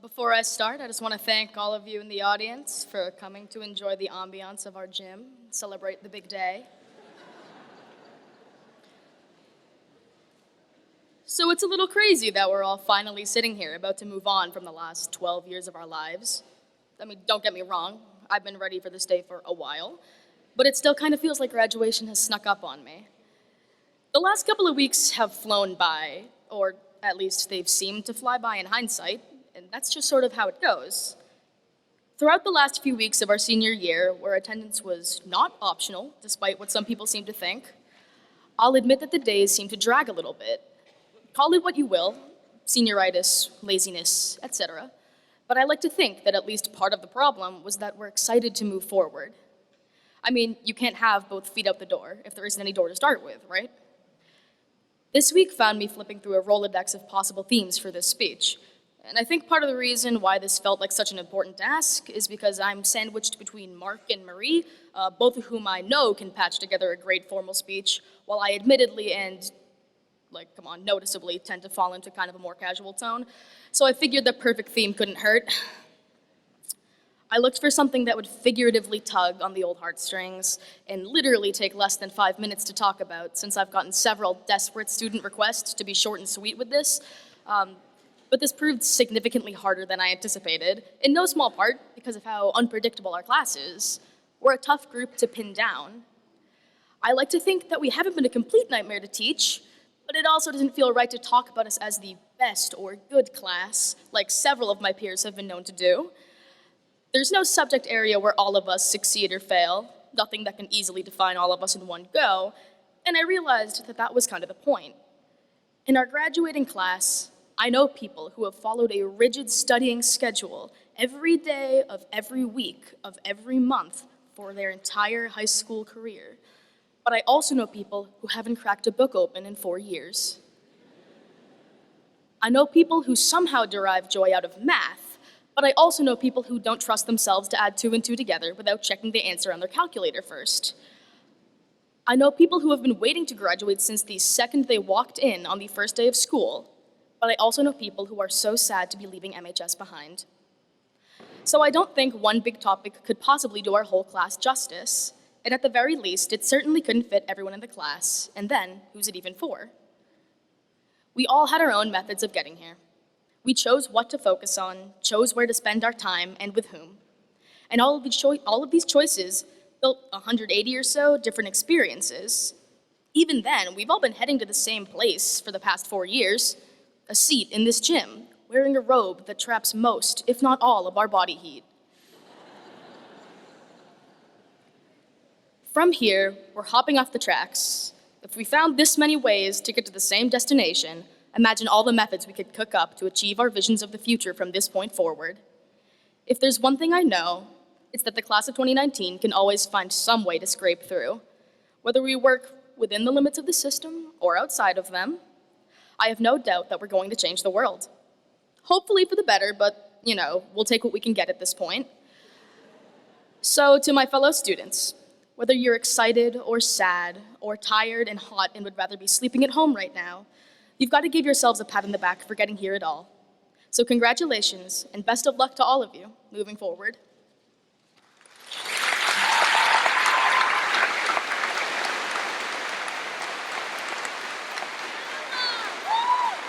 Before I start, I just want to thank all of you in the audience for coming to enjoy the ambiance of our gym, celebrate the big day. So it's a little crazy that we're all finally sitting here about to move on from the last 12 years of our lives. I mean, don't get me wrong, I've been ready for this day for a while, but it still kind of feels like graduation has snuck up on me. The last couple of weeks have flown by, or at least they've seemed to fly by in hindsight, and that's just sort of how it goes. Throughout the last few weeks of our senior year, where attendance was not optional, despite what some people seem to think, I'll admit that the days seem to drag a little bit. Call it what you will, senioritis, laziness, etc. But I like to think that at least part of the problem was that we're excited to move forward. I mean, you can't have both feet out the door if there isn't any door to start with, right? This week found me flipping through a Rolodex of possible themes for this speech. And I think part of the reason why this felt like such an important task is because I'm sandwiched between Mark and Marie, both of whom I know can patch together a great formal speech, while I admittedly and, noticeably tend to fall into kind of a more casual tone. So I figured the perfect theme couldn't hurt. I looked for something that would figuratively tug on the old heartstrings and literally take less than 5 minutes to talk about, since I've gotten several desperate student requests to be short and sweet with this. But this proved significantly harder than I anticipated, in no small part because of how unpredictable our class is. We're a tough group to pin down. I like to think that we haven't been a complete nightmare to teach, but it also doesn't feel right to talk about us as the best or good class, like several of my peers have been known to do. There's no subject area where all of us succeed or fail, nothing that can easily define all of us in one go, and I realized that that was kind of the point. In our graduating class, I know people who have followed a rigid studying schedule every day of every week of every month for their entire high school career. But I also know people who haven't cracked a book open in 4 years. I know people who somehow derive joy out of math, but I also know people who don't trust themselves to add 2 and 2 together without checking the answer on their calculator first. I know people who have been waiting to graduate since the second they walked in on the first day of school, but I also know people who are so sad to be leaving MHS behind. So I don't think one big topic could possibly do our whole class justice, and at the very least, it certainly couldn't fit everyone in the class, and then, who's it even for? We all had our own methods of getting here. We chose what to focus on, chose where to spend our time, and with whom. And all of these choices built 180 or so different experiences. Even then, we've all been heading to the same place for the past 4 years, a seat in this gym, wearing a robe that traps most, if not all, of our body heat. From here, we're hopping off the tracks. If we found this many ways to get to the same destination, imagine all the methods we could cook up to achieve our visions of the future from this point forward. If there's one thing I know, it's that the class of 2019 can always find some way to scrape through. Whether we work within the limits of the system or outside of them, I have no doubt that we're going to change the world. Hopefully for the better, but, we'll take what we can get at this point. So to my fellow students, whether you're excited or sad or tired and hot and would rather be sleeping at home right now, you've got to give yourselves a pat on the back for getting here at all. So congratulations and best of luck to all of you moving forward.